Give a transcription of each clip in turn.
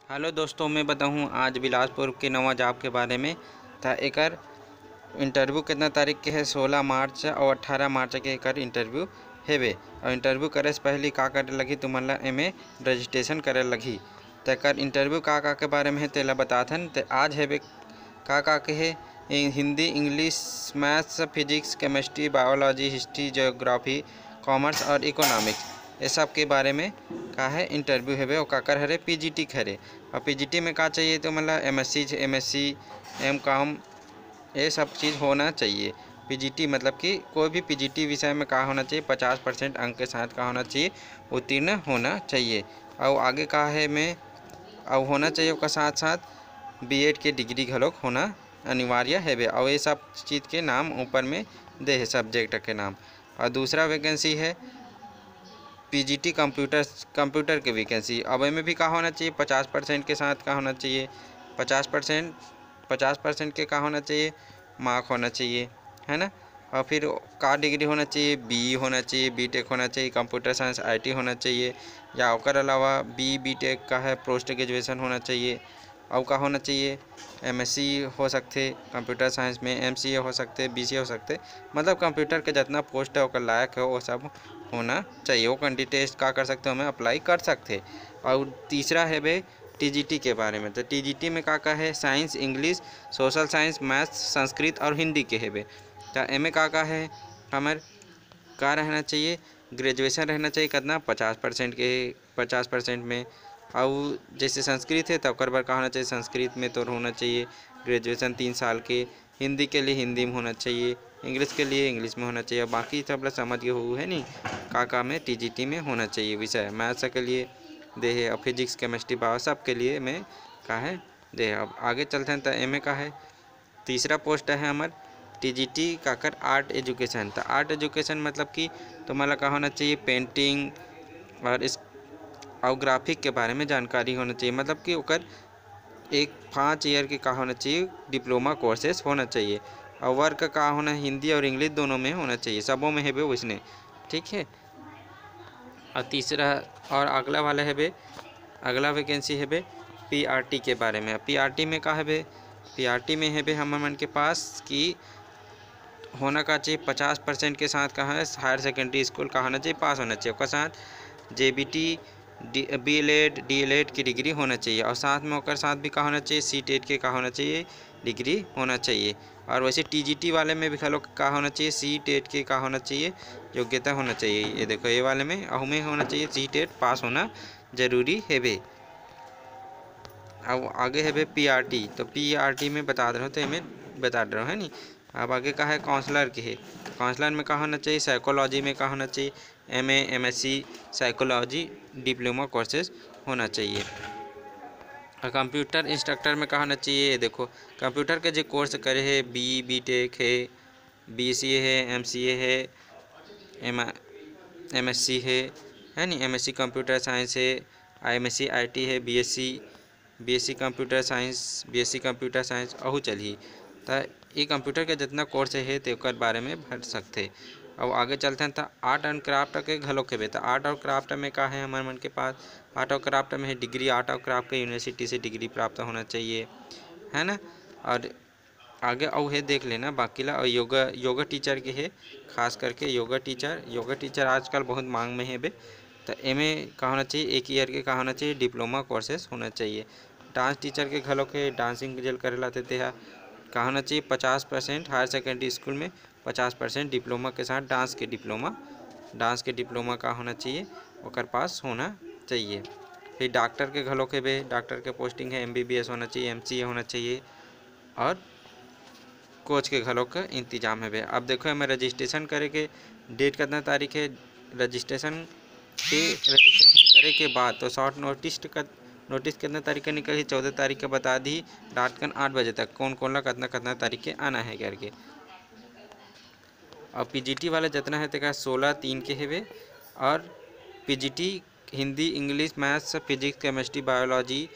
Hello दोस्तों, मैं बताऊँ आज बिलासपुर के नवा जॉब के बारे में। तो एकर इंटरव्यू कितना तारीख के है? 16 मार्च और 18 मार्च के एकर इंटरव्यू हेबे। और इंटरव्यू करे से पहले का करे लगी तुमन ला एमे रजिस्ट्रेशन करे लगी। तो एकर इंटरव्यू का के बारे में है तेला बताथन। तो आज हेबे का के है Hindi, English, maths, physics, chemistry, biology, history, geography, commerce और इकोनॉमिक्स, ये सब के बारे में का है इंटरव्यू हेबे। और काकर हरे पीजीटी खरे। और पीजीटी में का चाहिए तो मतलब एमएससी, एम.कॉम, ये सब चीज़ होना चाहिए। पीजीटी मतलब कि कोई भी पीजीटी विषय में का होना चाहिए 50% अंक के साथ का होना चाहिए, उत्तीर्ण होना चाहिए। और आगे का है में और होना चाहिए उसका साथ साथ बीएड के डिग्री घलोक होना अनिवार्य है। और ये सब चीज़ के नाम ऊपर में दे है, सब्जेक्ट के नाम। और दूसरा वैकेंसी है पीजीटी कंप्यूटर के वैकेंसी। अब में भी का होना चाहिए 50% के साथ का होना चाहिए, 50% के का होना चाहिए मार्क होना चाहिए, है ना। और फिर का डिग्री होना चाहिए, बीई होना चाहिए, बीटेक होना चाहिए, कंप्यूटर साइंस आईटी होना चाहिए, या ओकर अलावा बीटेक का है पोस्ट ग्रेजुएशन होना चाहिए। और का होना चाहिए एमएससी हो सकते कंप्यूटर साइंस में, एमसीए हो सकते, बीसीए हो सकते, मतलब कंप्यूटर के जितना पोस्ट है ओकर लायक है वो सब होना चाहिए। वो कैंडिडेट का कर सकते हो, हमें अप्लाई कर सकते। और तीसरा है बे टीजीटी के बारे में। तो टीजीटी में का है science, English, social science, maths, Sanskrit और हिंदी के है बे। तो एमे का है हमार का रहना चाहिए, ग्रेजुएशन रहना चाहिए कितना 50% के, 50% में। और जैसे संस्कृत है तो ओकर बर का होना चाहिए संस्कृत में तो होना चाहिए ग्रेजुएशन 3 साल के। हिंदी के लिए हिंदी में होना चाहिए, इंग्लिश के लिए इंग्लिश में होना चाहिए। बाकी सब लोग समझ गए हो है नहीं का में टीजीटी में होना चाहिए विषय। मैथ्स के लिए दे है, और फिजिक्स, केमिस्ट्री, बायो सब के लिए में का है दे है। अब आगे चलते हैं तो एम का है तीसरा पोस्ट है हमार टीजीटी काकर आर्ट एजुकेशन। तो आर्ट एजुकेशन मतलब कि तुम्हारा का होना चाहिए पेंटिंग और इस और ग्राफिक के बारे में जानकारी होना चाहिए। मतलब कि ओकर एक 5 ईयर के का होना चाहिए डिप्लोमा कोर्सेस होना चाहिए। और वर्क का होना हिंदी और इंग्लिश दोनों में होना चाहिए, सबों में है बे उसने, ठीक है। और तीसरा और अगला वाला है बे, अगला वैकेंसी है बे पीआरटी के बारे में। पीआरटी में का है बे, पीआरटी में है बे हम मन के पास कि होना का चाहिए 50% के साथ कहाँ है हायर सेकेंडरी स्कूल का होना चाहिए, पास होना चाहिए। उसका साथ जेबीटी, बीएलएड, डीएलएड की डिग्री होना चाहिए। और साथ में ओकर साथ भी का होना चाहिए सीटेट के का होना चाहिए डिग्री होना चाहिए। और वैसे टीजीटी वाले में भी खलो का होना चाहिए सीटेट के का होना चाहिए योग्यता होना चाहिए। ये देखो ये वाले में अहू में होना चाहिए सीटेट पास होना जरूरी है बे। अब आगे है बे पीआरटी। तो पीआरटी में बता रहे हो तो इमें बता रहे हो है नहीं। अब आगे का है काउंसलर के है। काउंसलर में का होना चाहिए साइकोलॉजी में का होना चाहिए MA, MSc psychology diploma courses होना चाहिए। और कंप्यूटर इंस्ट्रक्टर में का होना चाहिए, देखो कंप्यूटर के जो कोर्स करे है बीटेक है, बीसीए है, एमसीए है, एमएससी है नहीं, एमएससी कंप्यूटर साइंस है, एमएससी आईटी है, BSc computer science, BSc computer science अहू चलिए। तो ये कंप्यूटर के जितना कोर्स है तो ओकर बारे में भर सकते। और आगे चलते हैं तो आर्ट एंड क्राफ्ट के घलो खेबे। तो आर्ट और क्राफ्ट में का है हमारे मन के पास, आर्ट और क्राफ्ट में है डिग्री आर्ट और क्राफ्ट के यूनिवर्सिटी से डिग्री प्राप्त होना चाहिए, है ना। और आगे और है देख लेना बाकी ला। और योगा टीचर के है, खास करके योगा टीचर आजकल बहुत मांग में है बे। तो एमे का होना चाहिए 1 ईयर के का होना चाहिए डिप्लोमा कोर्सेस होना चाहिए। डांस टीचर के घलोक है, डांसिंग जल करे लाते थे का होना चाहिए 50% हायर सेकेंडरी स्कूल में, 50% डिप्लोमा के साथ डांस के डिप्लोमा का होना चाहिए ओकर पास होना चाहिए। फिर डॉक्टर के घलोक है बे, डॉक्टर के पोस्टिंग है एमबीबीएस होना चाहिए, एमसीए होना चाहिए। और कोच के घलों का इंतजाम है बे। अब देखो हमें रजिस्ट्रेशन करे के डेट कितना तारीख है, रजिस्ट्रेशन करे के बाद तो शॉर्ट नोटिस कितना तारीख का निकली 14 तारीख का बता दी रात कन 8 बजे तक कौन कौन ला कितना तारीख के आना है करके। और पीजीटी वाले जितना है तेका 16/3 के है। और PGT Hindi, English, maths, physics, chemistry, biology,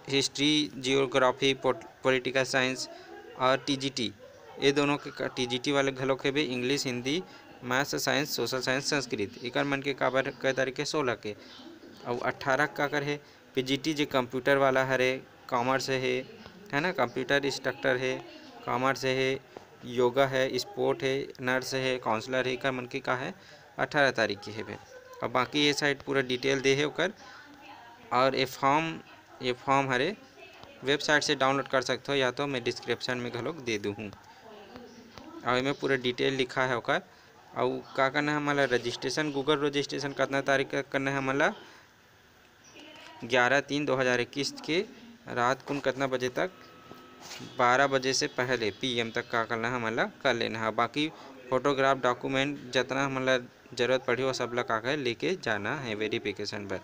history, geography, political science और टीजीटी ये दोनों के टीजीटी वाले घलों के भी English, Hindi, maths, science, social science, Sanskrit एक मन के काबर कई तारीख के 16 के। और 18 का कर है पीजीटी जो कंप्यूटर वाला हरे, कॉमर्स है ना, कंप्यूटर इंस्ट्रक्टर है, कॉमर्स है, योगा है, स्पोर्ट है, नर्स है, काउंसलर है, का मन के का है 18 तारीख की है। और बाकी ये साइड पूरा डिटेल दे है ओकर। और ये फॉर्म हरे वेबसाइट से डाउनलोड कर सकते हो, या तो मैं डिस्क्रिप्शन में घलोक दे दूँ। और इसमें पूरा डिटेल लिखा है ओकर। और का करना है हमारा रजिस्ट्रेशन, गूगल रजिस्ट्रेशन कितना तारीख का करना है हमारा 11/3/2021 के रात को कितना बजे तक, 12 बजे से पहले PM तक का करना है हमारा कर लेना है। बाकी फोटोग्राफ डॉक्यूमेंट जितना हमारा जरूरत पड़ी वो सब ला का लेके जाना है वेरिफिकेशन पर।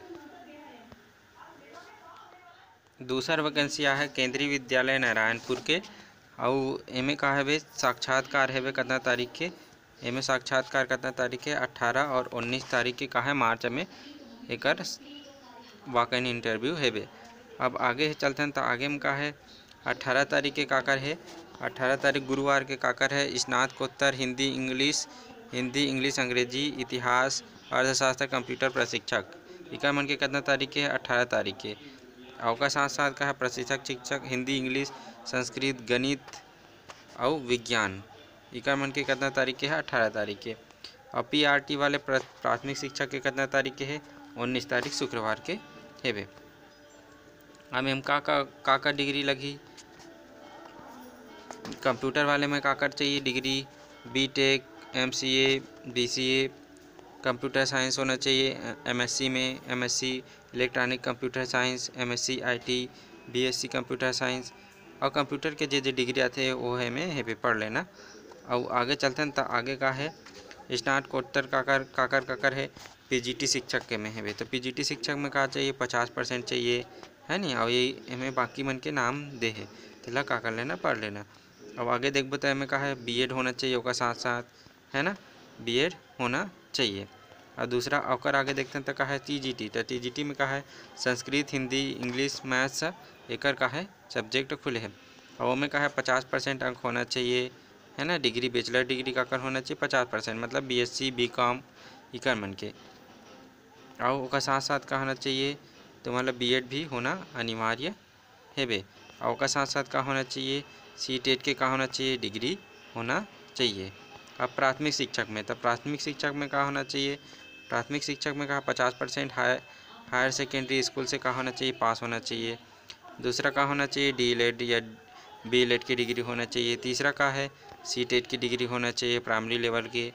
दूसरा वैकेंसी है केंद्रीय विद्यालय नारायणपुर के। और एमे का है साक्षात्कार है कितना तारीख के, एमे साक्षात्कार कितना तारीख है 18 और 19 तारीख के का है मार्च में एक वॉक इन इंटरव्यू है। अब आगे चलते हैं तो आगे में का है 18 तारीख के काकर है, 18 तारीख गुरुवार के काकर है स्नातकोत्तर हिंदी इंग्लिश अंग्रेजी इतिहास अर्थशास्त्र कंप्यूटर प्रशिक्षक। इका मन के कितना तारीख के है 18 तारीख के। और का साथ साथ का है प्रशिक्षक शिक्षक हिंदी इंग्लिश संस्कृत गणित और विज्ञान। इका मन के कितना तारीख के है 18 तारीख के। और PRT वाले प्राथमिक शिक्षक के कितना तारीख के है 19 तारीख शुक्रवार के है। अब हम का डिग्री लगी, कंप्यूटर वाले में का चाहिए degree BTech MCA BCA computer science होना चाहिए, MSc में MSc electronic computer science, MSc IT BSc computer science. और कंप्यूटर के जो डिग्री आते हैं वो है में है पढ़ लेना। और आगे चलते हैं तो आगे का है स्नातकोत्तर काकर है PGT शिक्षक के में है। तो PGT शिक्षक में का चाहिए 50% चाहिए है नहीं। और ये हमें बाकी मन के नाम दे है तिला का कर लेना पढ़ लेना। अब आगे देख बताए में का है B.Ed होना चाहिए उसका साथ साथ है ना, B.Ed होना चाहिए। और दूसरा और आगे देखते हैं तो का है TGT। तो TGT में का है संस्कृत हिंदी इंग्लिश मैथ्स एकर का है सब्जेक्ट खुले हैं। और में का है 50% अंक होना चाहिए है ना। डिग्री बैचलर डिग्री का कर होना चाहिए 50%, मतलब BSc BCom इकर मन के। और उसका साथ साथ का होना चाहिए तो मतलब B.Ed भी होना अनिवार्य है बे। और उसका साथ साथ का होना चाहिए CTET के का होना चाहिए डिग्री होना चाहिए। अब प्राथमिक शिक्षक में तो प्राथमिक शिक्षक में का होना चाहिए, प्राथमिक शिक्षक में का 50% हायर सेकेंडरी स्कूल से का होना चाहिए पास होना चाहिए। दूसरा का होना चाहिए DLED या BLED की डिग्री होना चाहिए। तीसरा का है CTET की डिग्री होना चाहिए प्राइमरी लेवल की।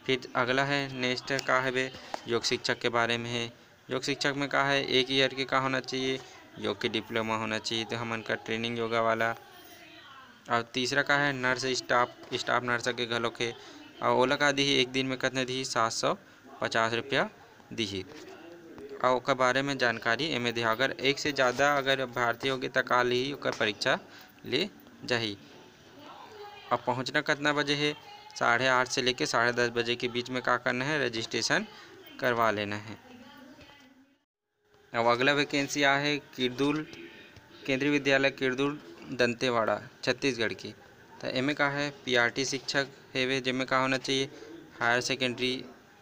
फिर अगला है नेक्स्ट का है वे योग शिक्षक के बारे में है। योग शिक्षक में का है 1 ईयर के का होना चाहिए योग की डिप्लोमा होना चाहिए, तो हमन का ट्रेनिंग योगा वाला। और तीसरा का है नर्स स्टाफ नर्स के घलों के। और ओला का दी एक दिन में कितने दी 750 रुपया दी। और ओकर बारे में जानकारी एमे दी अगर एक से ज़्यादा अगर भारतीय होगी तो काल ही ओकर परीक्षा ले जाही। अब पहुंचना कितना बजे है 8:30 से लेके 10:30 बजे के बीच में का करना है रजिस्ट्रेशन करवा लेना है। अब अगला वैकेंसी आ है किरदुल केंद्रीय विद्यालय किरदुल दंतेवाड़ा छत्तीसगढ़ की। तो एमे का है PRT शिक्षक है वे, जिसमें का होना चाहिए हायर सेकेंडरी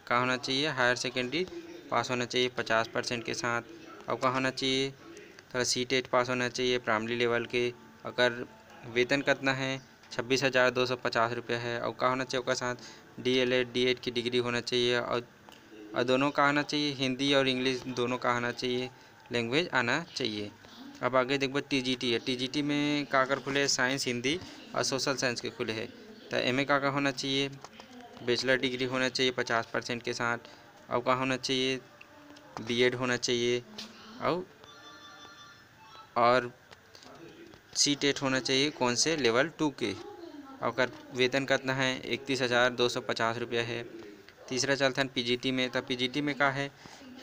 का होना चाहिए, हायर सेकेंडरी पास होना चाहिए 50% के साथ। और का होना चाहिए थोड़ा CTET पास होना चाहिए प्राइमरी लेवल के। अगर वेतन कितना है 26,250 रुपये है। और का होना चाहिए उसका साथ DLED D.Ed की डिग्री होना चाहिए। और दोनों का आना चाहिए हिंदी और इंग्लिश दोनों का आना चाहिए, लैंग्वेज आना चाहिए। अब आगे देखो TGT है। TGT में का कर खुले साइंस हिंदी और सोशल साइंस के खुले हैं। तो एम का होना चाहिए बैचलर डिग्री होना चाहिए 50% के साथ। और का होना चाहिए B.Ed होना चाहिए और CTET होना चाहिए कौन से लेवल 2 के। और वेतन कितना है 31,250 रुपये है। तीसरा चलता है PGT में। तो PGT में का है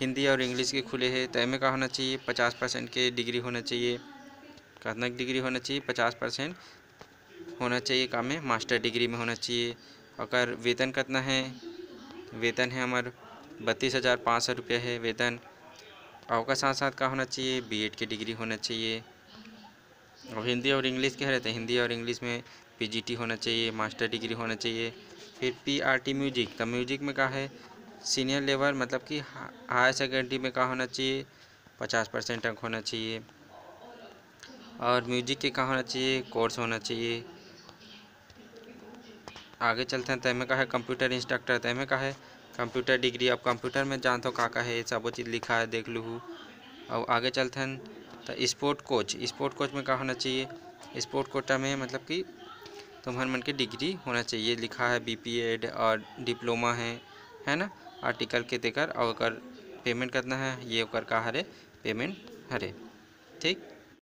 हिंदी और इंग्लिश के खुले हैं। तो एम का होना चाहिए 50% के डिग्री होना चाहिए। कितना डिग्री होना चाहिए 50% होना चाहिए काम में मास्टर डिग्री में होना चाहिए। और वेतन कितना है, वेतन है हमारे 32,500 रुपये है वेतन। और का साथ साथ का होना चाहिए B.Ed की डिग्री होना चाहिए। और हिंदी और इंग्लिश के रहते हैं, हिंदी और इंग्लिश में PGT होना चाहिए, मास्टर डिग्री होना चाहिए। फिर PRT म्यूजिक। तो म्यूजिक में का है सीनियर लेवल मतलब कि हायर सेकेंडरी में का होना चाहिए 50% अंक होना चाहिए। और म्यूजिक के कहाँ होना चाहिए, कोर्स होना चाहिए। आगे चलते हैं, तय का है कंप्यूटर इंस्ट्रक्टर, तय का है कंप्यूटर डिग्री। अब कंप्यूटर में जानते हो का है, सब चीज़ लिखा है देख लूँ। और आगे चलते हैं तो स्पोर्ट कोच, स्पोर्ट कोच में क्या होना चाहिए, स्पोर्ट कोटा में मतलब कि तुम्हारे मन की डिग्री होना चाहिए, लिखा है BPEd और डिप्लोमा है ना। आर्टिकल के देकर और अगर पेमेंट करना है ये ओकर का हरे पेमेंट हरे, ठीक।